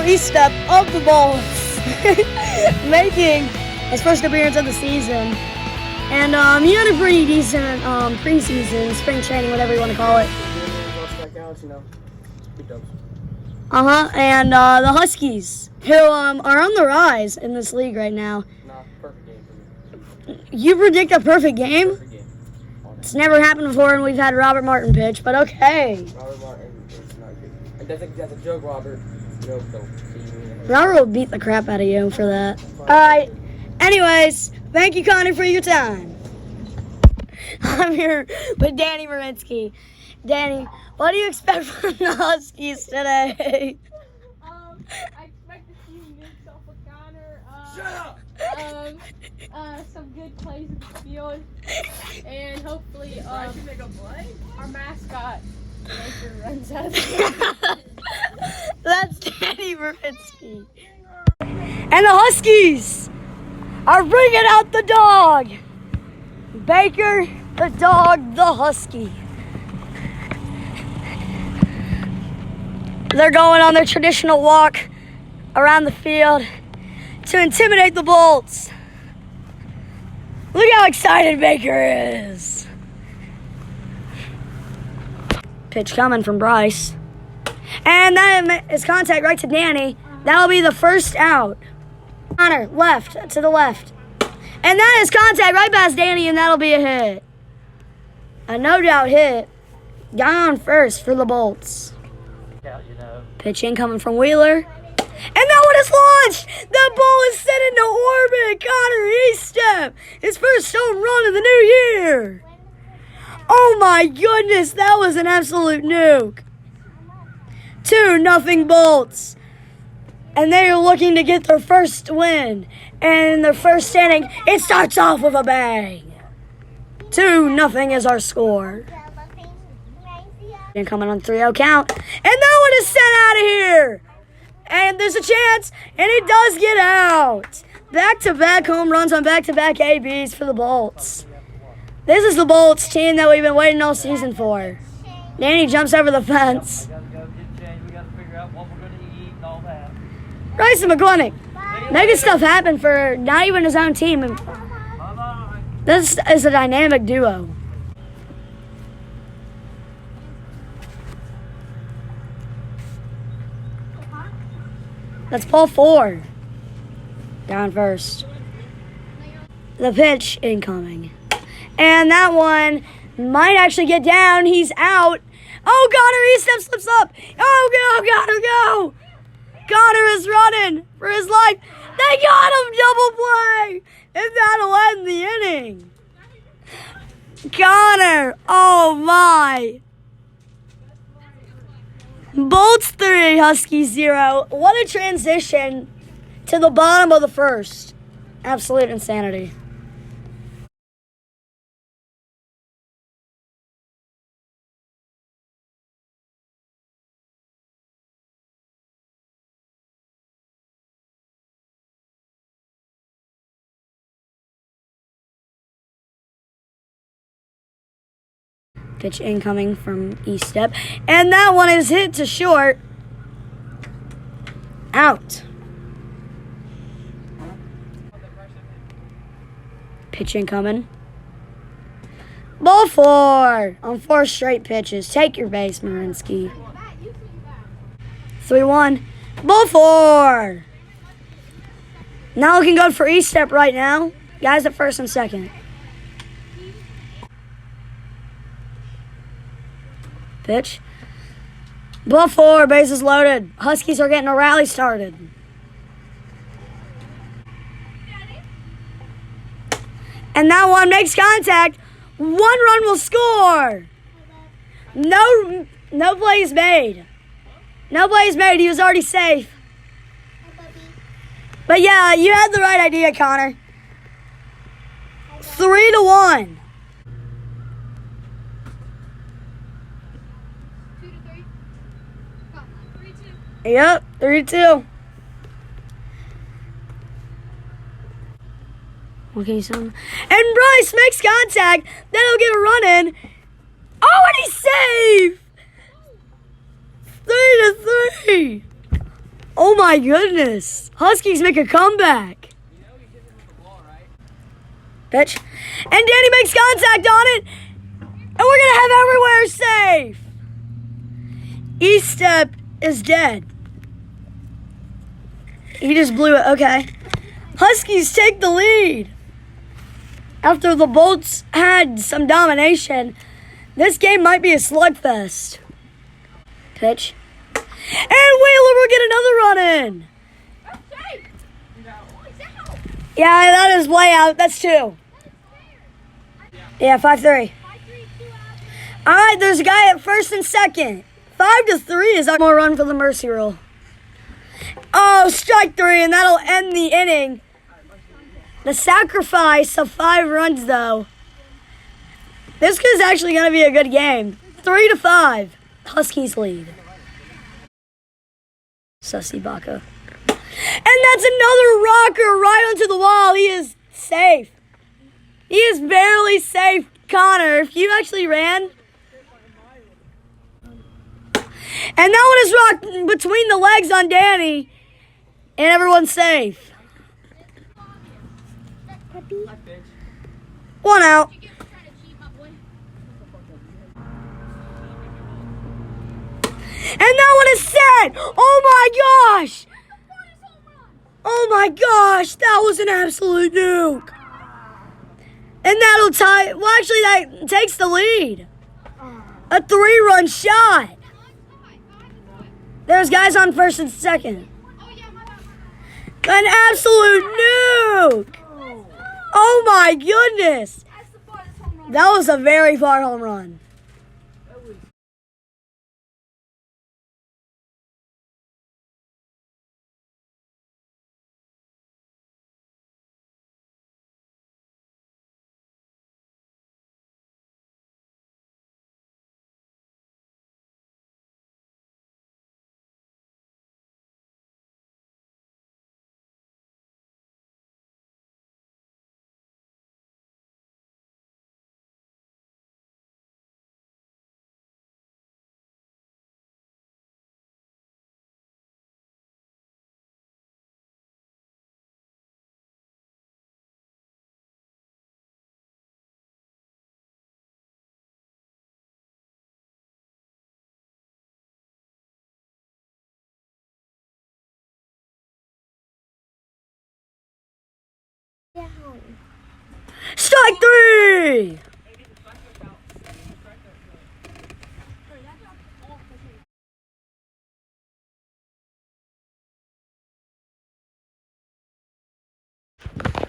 E-Step of the Bolts, making his first appearance of the season. And he had a pretty decent preseason, spring training, whatever you want to call it. And the Huskies, who are on the rise in this league right now. Perfect game for me. You predict a perfect game? Perfect game. It's never happened before, and we've had Robert Martin pitch, but okay. Robert Martin is not good. That's a joke, Robert. Joke, though. Robert will beat the crap out of you for that. Alright. Anyways, thank you, Connor, for your time. I'm here with Danny Marinsky. Danny, what do you expect from the Huskies today? I expect to see Nick's off of Connor. Shut up! Some good plays in the field, and hopefully, our mascot Baker runs out of the That's Danny Marinsky. And the Huskies are bringing out the dog. Baker, the dog, the Husky. They're going on their traditional walk around the field to intimidate the Bolts. Look how excited Baker is. Pitch coming from Bryce. And that is contact right to Danny. That'll be the first out. Connor, left, to the left. And that is contact right past Danny, and that'll be a hit. A no-doubt hit. Got on first for the Bolts. Pitch in coming from Wheeler. And that one is launched! The ball is sent into orbit! Connor E-Step! His first home run of the new year! Oh my goodness, that was an absolute nuke. 2-0 Bolts. And they are looking to get their first win. And in their first inning, it starts off with a bang. 2-0 is our score. And coming on 3-0 count. And that one is sent out of here. And there's a chance, and it does get out. Back-to-back home runs on back-to-back ABs for the Bolts. This is the Bolts team that we've been waiting all season for. Danny jumps over the fence. Bryson McClintock making stuff happen for not even his own team. This is a dynamic duo. That's ball 4. Down first. The pitch incoming. And that one might actually get down. He's out. Oh, Connor E-Step slips up. Oh, go, Connor, go. Connor is running for his life. They got him, double play. And that'll end the inning. Connor, oh my. Bolts 3, Huskies 0. What a transition to the bottom of the first. Absolute insanity. Pitch incoming from E-Step. And that one is hit to short. Out. Pitch incoming. Ball 4 on 4 straight pitches. Take your base, Marinsky. 3-1. Ball 4. Now looking good for E-Step right now. Guys at first and second. Pitch. Ball 4, bases loaded. Huskies are getting a rally started. And that one makes contact. 1 run will score. No plays made. No plays made. He was already safe. But yeah, you had the right idea, Connor. 3-1. 3-2. Yep, 3-2. Okay, so and Bryce makes contact. Then he'll get a run in. Oh, and he's safe. 3-3. Oh my goodness. Huskies make a comeback. Pitch. And Danny makes contact on it. And we're going to have everywhere safe. E-step is dead. He just blew it. Okay. Huskies take the lead. After the Bolts had some domination, this game might be a slugfest. Pitch. And Wheeler will get another run in. Yeah, that is way out. That's 2. Yeah, 5-3. All right, there's a guy at first and second. 5-3 is our more run for the mercy rule. Oh, strike 3, and that'll end the inning. The sacrifice of 5 runs, though. This is actually going to be a good game. 3-5. Huskies lead. Sussy Baca. And that's another rocker right onto the wall. He is safe. He is barely safe. Connor, if you actually ran. And that one is rocked between the legs on Danny. And everyone's safe. 1 out. And that one is set. Oh my gosh. Oh my gosh. That was an absolute nuke. And that'll tie. Well, actually, that takes the lead. A 3-run shot. There's guys on first and second. An absolute nuke. Oh my goodness. That was a very far home run. Strike 3!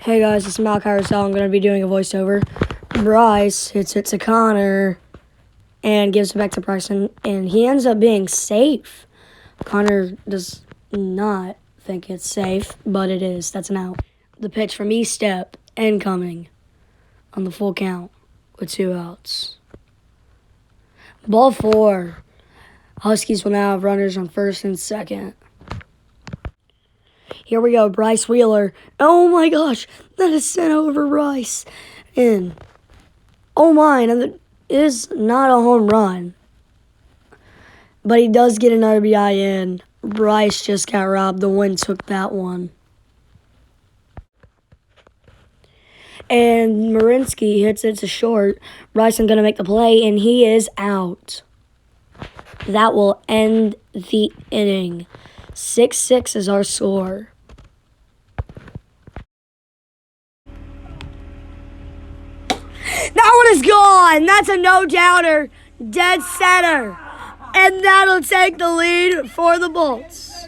Hey guys, it's Mal Carousel. I'm going to be doing a voiceover. Bryce hits it to Connor and gives it back to Bryson, and he ends up being safe. Connor does not think it's safe, but it is. That's an out. The pitch from E-step, incoming on the full count with 2 outs. Ball 4. Huskies will now have runners on first and second. Here we go, Bryce Wheeler. Oh my gosh, that is sent over Bryce. In. Oh my, and it is not a home run. But he does get an RBI in. Bryce just got robbed. The wind took that one. And Marinsky hits it to short. Bryson going to make the play, and he is out. That will end the inning. 6-6 is our score. That one is gone. That's a no-doubter. Dead center. And that'll take the lead for the Bolts.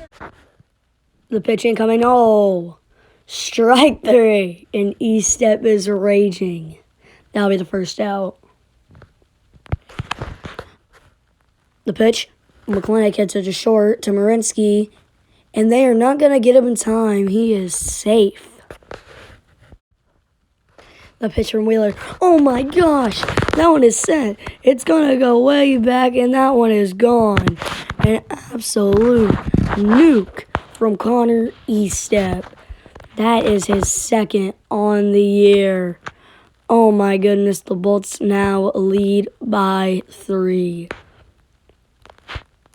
The pitch incoming. Oh. Strike 3. And E-step is raging. That'll be the first out. The pitch. McClintock hits it to short to Marinsky. And they are not going to get him in time. He is safe. The pitch from Wheeler. Oh my gosh. That one is set. It's going to go way back, and that one is gone. An absolute nuke from Connor E-step. That is his second on the year. Oh my goodness. The Bolts now lead by 3.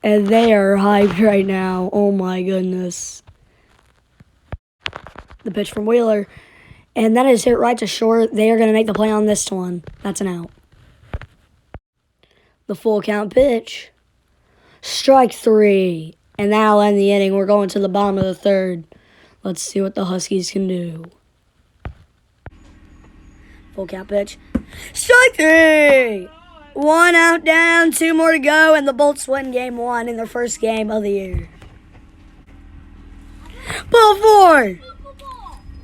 And they are hyped right now. Oh my goodness. The pitch from Wheeler. And that is hit right to short. They are going to make the play on this one. That's an out. The full count pitch. Strike 3. And that'll end the inning. We're going to the bottom of the third. Let's see what the Huskies can do. Full count pitch. Strike 3. 1 out, down, 2 more to go, and the Bolts win game 1 in their first game of the year. Ball 4.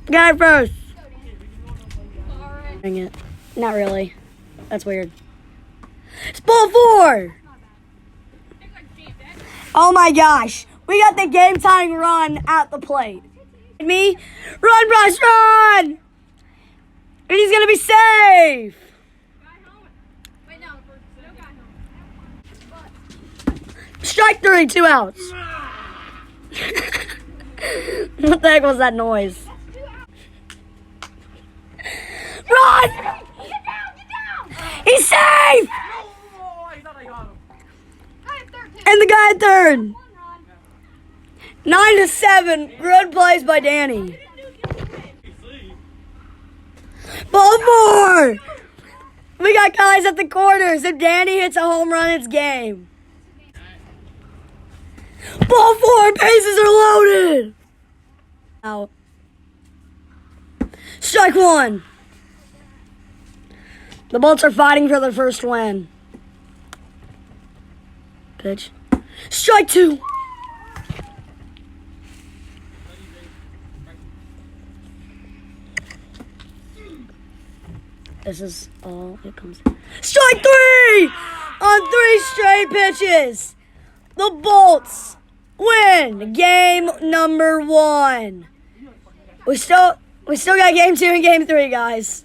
Guy first. Dang it. Not really. That's weird. It's ball 4. Oh my gosh. We got the game-tying run at the plate. Me, run, Bryce, run! And he's going to be safe. Strike 3, 2 outs. What the heck was that noise? Run! Get down! He's safe! And the guy at third. 9-7. Good plays by Danny. Ball 4. We got guys at the corners. If Danny hits a home run, it's game. Ball 4. Bases are loaded. Out. Strike 1. The Bolts are fighting for their first win. Pitch. Strike 2. This is all it comes. Strike 3 on 3 straight pitches. The Bolts win game number 1. We still got game 2 and game 3, guys.